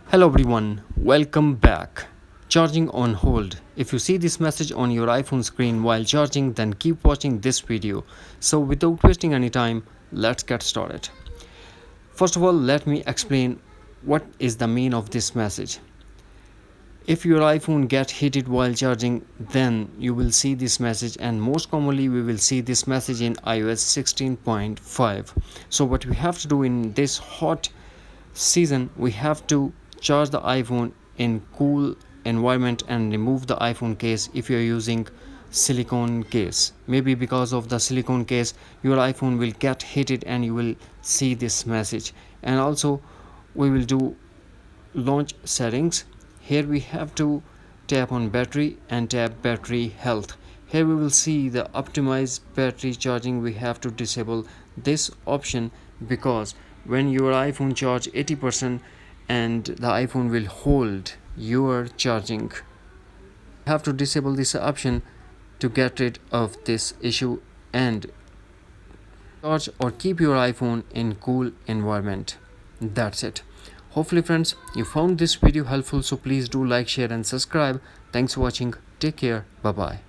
Hello everyone, welcome back. Charging on hold. If you see this message on your iPhone screen while charging, then keep watching this video. So without wasting any time, let's get started. First of all, let me explain what is the meaning of this message. If your iPhone gets heated while charging, then you will see this message, and most commonly we will see this message in iOS 16.5. So what we have to do in this hot season, we have to charge the iPhone in cool environment and remove the iPhone case if you are using silicone case. Maybe because of the silicone case your iPhone will get heated and you will see this message. And also we will do launch settings. Here we have to tap on battery and tap battery health. Here we will see the optimize battery charging. We have to disable this option because when your iPhone charge 80% and the iPhone will hold your charging, you have to disable this option to get rid of this issue and charge or keep your iPhone in cool environment. That's it. Hopefully friends, you found this video helpful, so please do like, share and subscribe. Thanks for watching. Take care. Bye bye.